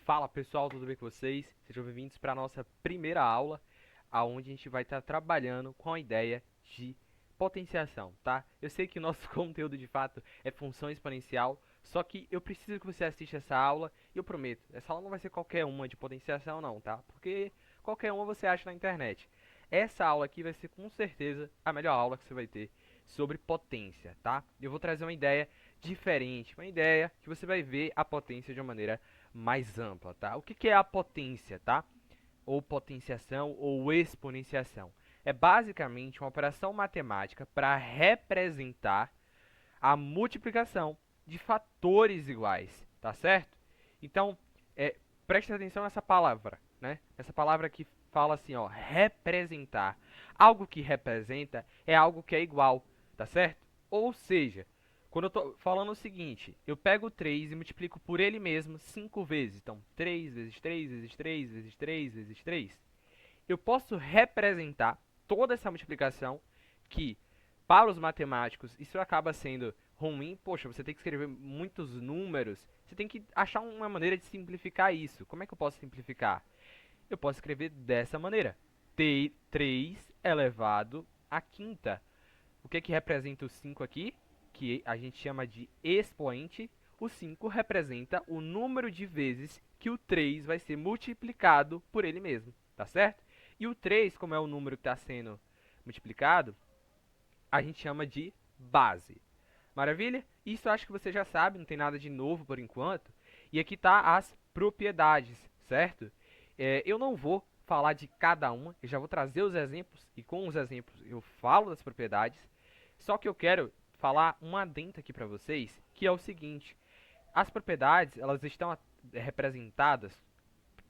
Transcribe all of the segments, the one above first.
Fala pessoal, tudo bem com vocês? Sejam bem-vindos para a nossa primeira aula, aonde a gente vai estar trabalhando com a ideia de potenciação, tá? Eu sei que o nosso conteúdo de fato é função exponencial, só que eu preciso que você assista essa aula e eu prometo, essa aula não vai ser qualquer uma de potenciação não, tá? Porque qualquer uma você acha na internet. Essa aula aqui vai ser com certeza a melhor aula que você vai ter sobre potência, tá? Eu vou trazer uma ideia diferente, uma ideia que você vai ver a potência de uma maneira mais ampla, tá? O que é a potência, tá? Ou potenciação ou exponenciação? É basicamente uma operação matemática para representar a multiplicação de fatores iguais, tá certo? Então, preste atenção nessa palavra, né? Essa palavra que fala assim, ó, representar. Algo que representa é algo que é igual, tá certo? Ou seja, quando eu estou falando o seguinte, eu pego 3 e multiplico por ele mesmo 5 vezes. Então, 3 vezes 3 vezes 3 vezes 3 vezes 3. Eu posso representar toda essa multiplicação que, para os matemáticos, isso acaba sendo ruim. Poxa, você tem que escrever muitos números. Você tem que achar uma maneira de simplificar isso. Como é que eu posso simplificar? Eu posso escrever dessa maneira. 3 elevado à quinta. O que representa o 5 aqui? Que a gente chama de expoente. O 5 representa o número de vezes que o 3 vai ser multiplicado por ele mesmo, tá certo? E o 3, como é o número que está sendo multiplicado, a gente chama de base. Maravilha? Isso eu acho que você já sabe, não tem nada de novo por enquanto. E aqui tá as propriedades, certo? Eu não vou falar de cada uma, eu já vou trazer os exemplos e com os exemplos eu falo das propriedades. Só que eu quero falar um adendo aqui para vocês, que é o seguinte: as propriedades elas estão representadas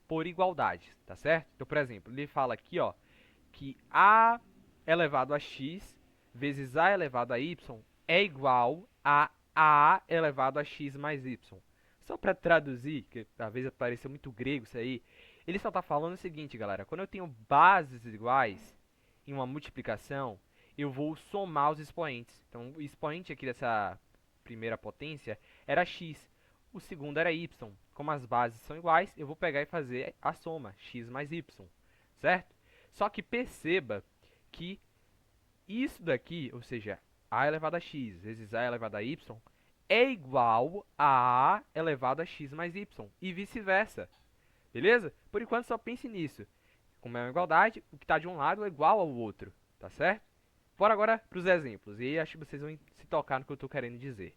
por igualdade, tá certo? Então, por exemplo, ele fala aqui, ó, que a elevado a x vezes a elevado a y é igual a elevado a x mais y. Só para traduzir, que às vezes pareceu muito grego isso aí, ele só está falando o seguinte, galera: quando eu tenho bases iguais em uma multiplicação, eu vou somar os expoentes. Então, o expoente aqui dessa primeira potência era x, o segundo era y. Como as bases são iguais, eu vou pegar e fazer a soma, x mais y, certo? Só que perceba que isso daqui, ou seja, a elevado a x vezes a elevado a y, é igual a elevado a x mais y, e vice-versa, beleza? Por enquanto só pense nisso. Como é uma igualdade, o que está de um lado é igual ao outro, tá certo? Bora agora para os exemplos, e aí acho que vocês vão se tocar no que eu estou querendo dizer.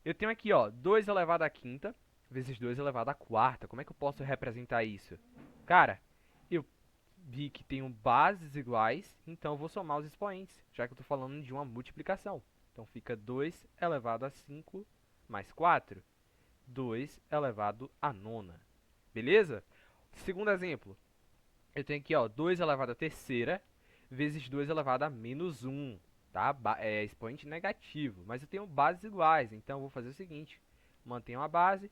Eu tenho aqui, ó, 2 elevado a quinta vezes 2 elevado a quarta. Como é que eu posso representar isso? Cara, eu vi que tenho bases iguais, então eu vou somar os expoentes, já que eu estou falando de uma multiplicação. Então fica 2 elevado a 5 mais 4, 2 elevado a nona. Beleza? Segundo exemplo, eu tenho aqui, ó, 2 elevado a terceira vezes 2 elevado a menos 1, tá? É expoente negativo, mas eu tenho bases iguais, então eu vou fazer o seguinte: mantenho a base,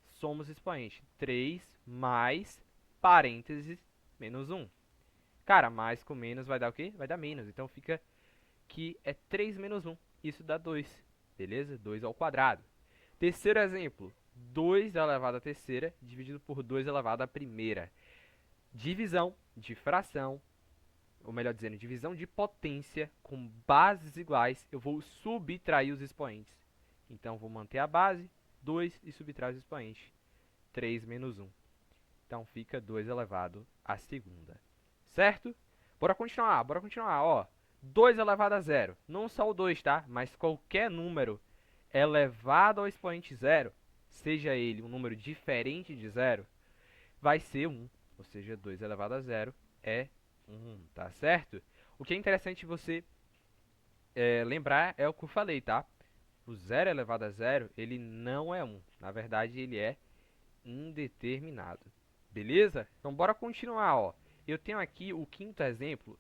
somo os expoentes, 3 mais parênteses menos 1. Cara, mais com menos vai dar o quê? Vai dar menos, então fica que é 3 menos 1, isso dá 2, beleza? 2 ao quadrado. Terceiro exemplo, 2 elevado à terceira dividido por 2 elevado à primeira. Divisão de fração, ou melhor dizendo, divisão de potência com bases iguais, eu vou subtrair os expoentes. Então, vou manter a base, 2, e subtrair os expoentes, 3 menos 1. Então, fica 2 elevado à segunda. Certo? Bora continuar, ó. 2 elevado a zero, não só o 2, tá? Mas qualquer número elevado ao expoente zero, seja ele um número diferente de zero, vai ser 1. Ou seja, 2 elevado a zero é 1, tá certo? O que é interessante você lembrar é o que eu falei, tá? O zero elevado a zero, ele não é 1. Na verdade, ele é indeterminado. Beleza? Então, bora continuar, ó. Eu tenho aqui o quinto exemplo.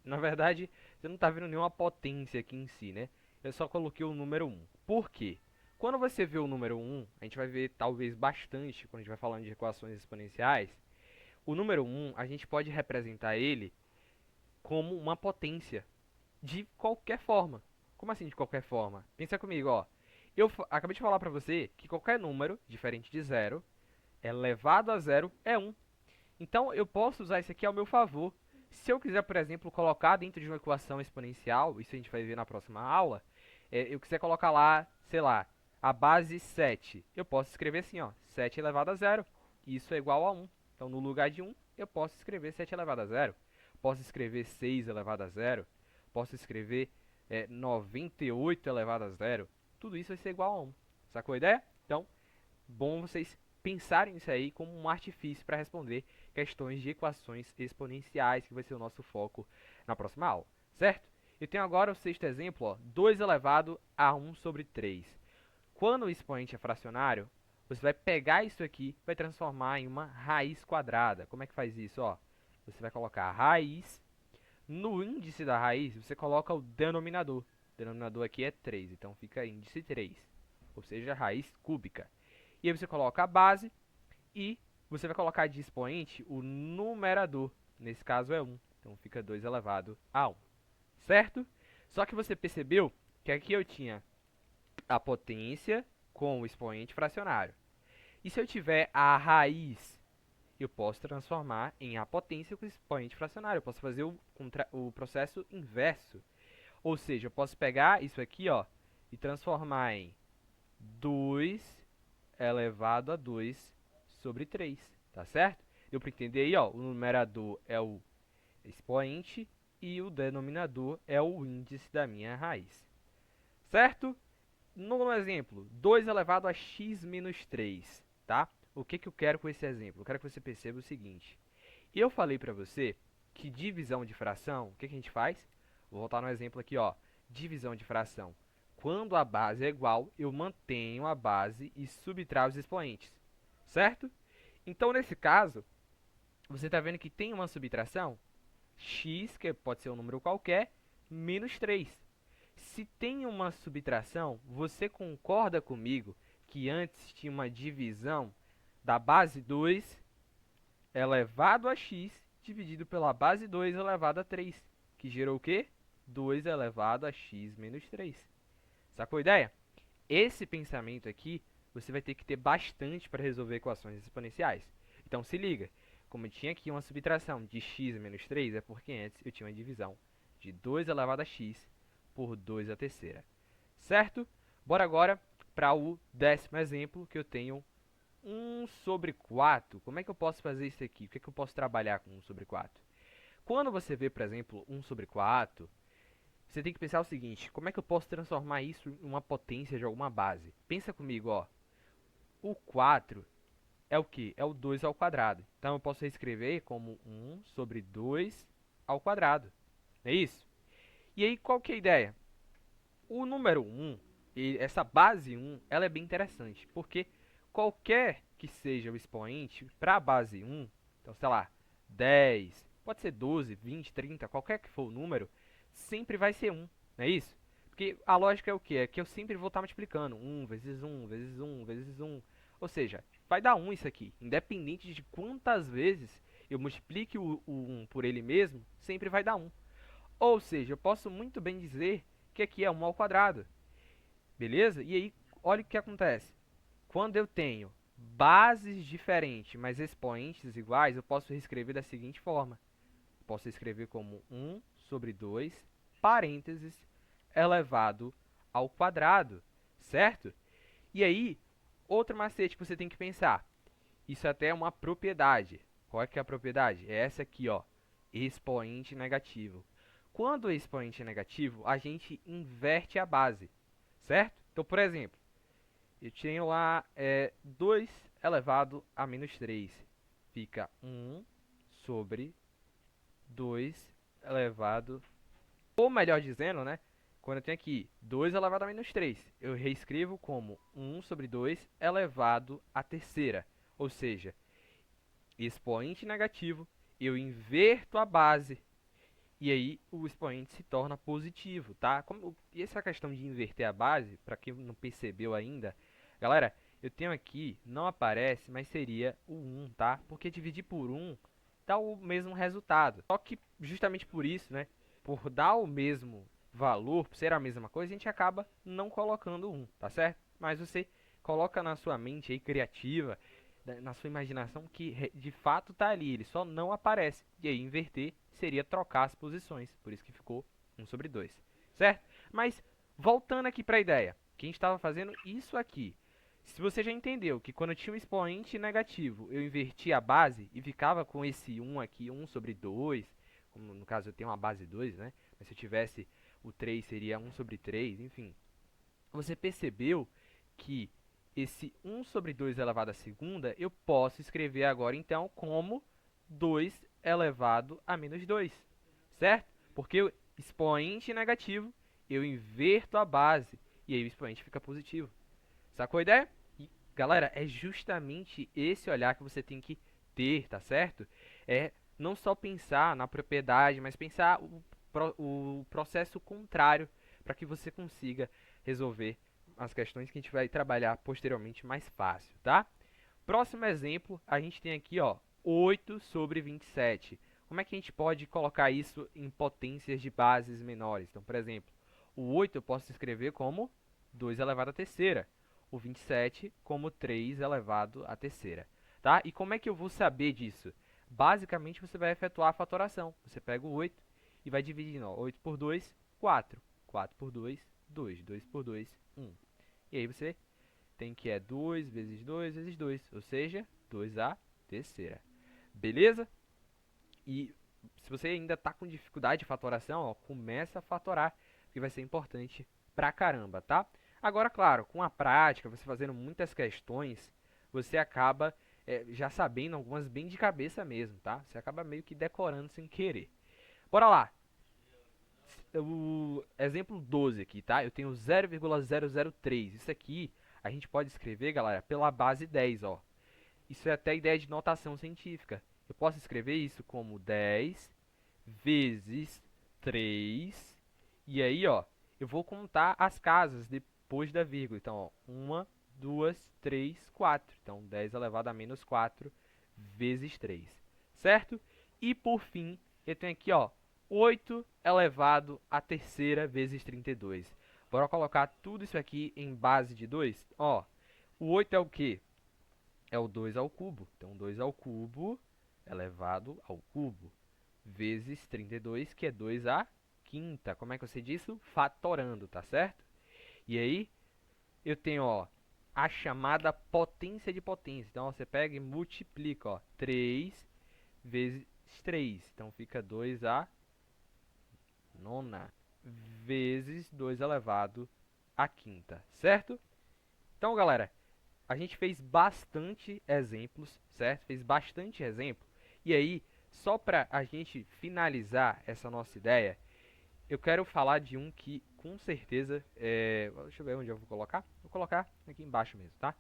Na verdade, você não está vendo nenhuma potência aqui em si, né? Eu só coloquei o número 1. Por quê? Quando você vê o número 1, a gente vai ver talvez bastante quando a gente vai falando de equações exponenciais. O número 1, a gente pode representar ele como uma potência de qualquer forma. Como assim de qualquer forma? Pensa comigo, ó. Eu acabei de falar para você que qualquer número diferente de zero elevado a zero é 1. Então, eu posso usar isso aqui ao meu favor. Se eu quiser, por exemplo, colocar dentro de uma equação exponencial, isso a gente vai ver na próxima aula, eu quiser colocar lá, sei lá, a base 7, eu posso escrever assim, ó, 7 elevado a zero, isso é igual a 1. Então, no lugar de 1, eu posso escrever 7 elevado a zero. Posso escrever 6 elevado a zero. Posso escrever 98 elevado a zero. Tudo isso vai ser igual a 1. Sacou a ideia? Então, bom vocês pensarem nisso aí como um artifício para responder questões de equações exponenciais, que vai ser o nosso foco na próxima aula, certo? Eu tenho agora o sexto exemplo, ó, 2 elevado a 1 sobre 3. Quando o expoente é fracionário, você vai pegar isso aqui e vai transformar em uma raiz quadrada. Como é que faz isso? Ó? Você vai colocar a raiz, no índice da raiz você coloca o denominador. O denominador aqui é 3, então fica índice 3, ou seja, raiz cúbica. E aí você coloca a base e você vai colocar de expoente o numerador. Nesse caso é 1. Então fica 2 elevado a 1. Certo? Só que você percebeu que aqui eu tinha a potência com o expoente fracionário. E se eu tiver a raiz, eu posso transformar em a potência com o expoente fracionário. Eu posso fazer o processo inverso. Ou seja, eu posso pegar isso aqui, ó, e transformar em 2 elevado a 2 sobre 3, tá certo? Deu para entender aí, ó, o numerador é o expoente e o denominador é o índice da minha raiz, certo? No exemplo, 2 elevado a x menos 3, tá? O que eu quero com esse exemplo? Eu quero que você perceba o seguinte. Eu falei para você que divisão de fração, o que a gente faz? Vou voltar no exemplo aqui, ó. Divisão de fração. Quando a base é igual, eu mantenho a base e subtraio os expoentes, certo? Então, nesse caso, você está vendo que tem uma subtração? X, que pode ser um número qualquer, menos 3. Se tem uma subtração, você concorda comigo que antes tinha uma divisão da base 2 elevado a x dividido pela base 2 elevado a 3, que gerou o quê? 2 elevado a x menos 3. Sacou a ideia? Esse pensamento aqui, você vai ter que ter bastante para resolver equações exponenciais. Então se liga, como eu tinha aqui uma subtração de x menos 3, é porque antes eu tinha uma divisão de 2 elevado a x por 2 a terceira. Certo? Bora agora para o 10º exemplo, que eu tenho 1 sobre 4. Como é que eu posso fazer isso aqui? O que é que eu posso trabalhar com 1 sobre 4? Quando você vê, por exemplo, 1 sobre 4, você tem que pensar o seguinte: como é que eu posso transformar isso em uma potência de alguma base? Pensa comigo, ó. O 4 é o que? É o 2 ao quadrado. Então eu posso reescrever como 1 sobre 2 ao quadrado. É isso? E aí, qual que é a ideia? O número 1, essa base 1, ela é bem interessante, porque qualquer que seja o expoente para a base 1, então, sei lá, 10, pode ser 12, 20, 30, qualquer que for o número, sempre vai ser 1, não é isso? Porque a lógica é o quê? É que eu sempre vou estar multiplicando 1 vezes 1 vezes 1 vezes 1, ou seja, vai dar 1 isso aqui, independente de quantas vezes eu multiplique o 1 por ele mesmo, sempre vai dar 1. Ou seja, eu posso muito bem dizer que aqui é 1 ao quadrado. Beleza? E aí, olha o que acontece. Quando eu tenho bases diferentes, mas expoentes iguais, eu posso reescrever da seguinte forma. Posso escrever como 1 sobre 2, parênteses, elevado ao quadrado, certo? E aí, outro macete que você tem que pensar. Isso até é uma propriedade. Qual é que é a propriedade? É essa aqui, ó, expoente negativo. Quando o expoente é negativo, a gente inverte a base, certo? Então, por exemplo, eu tenho lá 2 elevado a menos 3. Fica 1 sobre 2 elevado... Ou melhor dizendo, né? Quando eu tenho aqui 2 elevado a menos 3, eu reescrevo como 1 sobre 2 elevado à terceira. Ou seja, expoente negativo, eu inverto a base. E aí o expoente se torna positivo, tá? E essa questão de inverter a base, para quem não percebeu ainda, galera, eu tenho aqui, não aparece, mas seria o 1, tá? Porque dividir por 1 dá o mesmo resultado. Só que justamente por isso, né? Por dar o mesmo valor, por ser a mesma coisa, a gente acaba não colocando 1, tá certo? Mas você coloca na sua mente aí criativa, na sua imaginação que de fato está ali, ele só não aparece. E aí inverter seria trocar as posições, por isso que ficou 1/2, certo? Mas voltando aqui para a ideia, que a gente estava fazendo isso aqui. Se você já entendeu que quando eu tinha um expoente negativo, eu invertia a base e ficava com esse 1 aqui, 1/2, como no caso eu tenho uma base 2, né? Mas se eu tivesse o 3 seria 1/3, enfim. Você percebeu que esse 1/2 elevado à segunda, eu posso escrever agora então como 2 elevado a menos 2, certo? Porque o expoente negativo, eu inverto a base, e aí o expoente fica positivo. Sacou a ideia? E, galera, é justamente esse olhar que você tem que ter, tá certo? É não só pensar na propriedade, mas pensar o processo contrário para que você consiga resolver as questões que a gente vai trabalhar posteriormente mais fácil, tá? Próximo exemplo, a gente tem aqui, ó, 8/27. Como é que a gente pode colocar isso em potências de bases menores? Então, por exemplo, o 8 eu posso escrever como 2 elevado à terceira, o 27 como 3 elevado à terceira, tá? E como é que eu vou saber disso? Basicamente, você vai efetuar a fatoração. Você pega o 8 e vai dividindo, ó, 8 por 2, 4. 4 por 2, 2. 2 por 2, 1. E aí você tem que é 2 vezes 2 vezes 2, ou seja, 2 à terceira. Beleza? E se você ainda está com dificuldade de fatoração, ó, começa a fatorar, que vai ser importante pra caramba, tá? Agora, claro, com a prática, você fazendo muitas questões, você acaba já sabendo algumas bem de cabeça mesmo, tá? Você acaba meio que decorando sem querer. Bora lá! O exemplo 12 aqui, tá? Eu tenho 0,003. Isso aqui a gente pode escrever, galera, pela base 10, ó. Isso é até ideia de notação científica. Eu posso escrever isso como 10 vezes 3. E aí, ó, eu vou contar as casas depois da vírgula. Então, ó, 1, 2, 3, 4. Então, 10 elevado a menos 4 vezes 3. Certo? E por fim, eu tenho aqui, ó, 8 elevado a terceira vezes 32. Bora colocar tudo isso aqui em base de 2? Ó, o 8 é o quê? É o 2 ao cubo. Então, 2 ao cubo elevado ao cubo vezes 32, que é 2 à quinta. Como é que eu sei disso? Fatorando, tá certo? E aí, eu tenho, ó, a chamada potência de potência. Então, ó, você pega e multiplica, ó, 3 vezes 3. Então, fica 2 à nona vezes 2 elevado à quinta, certo? Então, galera, a gente fez bastante exemplos, certo? Fez bastante exemplo. E aí, só para a gente finalizar essa nossa ideia, eu quero falar de um que com certeza, deixa eu ver onde eu vou colocar. Vou colocar aqui embaixo mesmo, tá?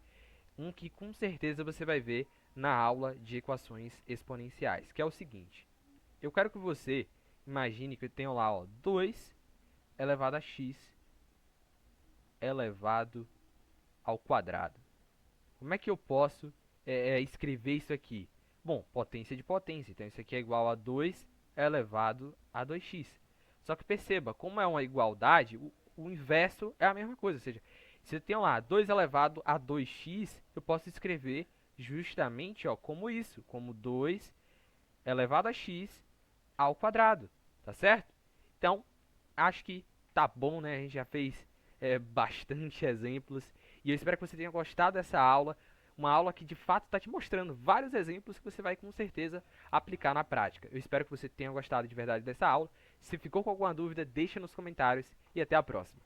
Um que com certeza você vai ver na aula de equações exponenciais, que é o seguinte. Eu quero que você imagine que eu tenho lá, ó, 2 elevado a x elevado ao quadrado. Como é que eu posso escrever isso aqui? Bom, potência de potência. Então, isso aqui é igual a 2 elevado a 2x. Só que perceba, como é uma igualdade, o inverso é a mesma coisa. Ou seja, se eu tenho lá 2 elevado a 2x, eu posso escrever justamente, ó, como isso. Como 2 elevado a x ao quadrado. Tá certo? Então, acho que tá bom, né? A gente já fez bastante exemplos. E eu espero que você tenha gostado dessa aula. Uma aula que de fato está te mostrando vários exemplos que você vai com certeza aplicar na prática. Eu espero que você tenha gostado de verdade dessa aula. Se ficou com alguma dúvida, deixa nos comentários e até a próxima.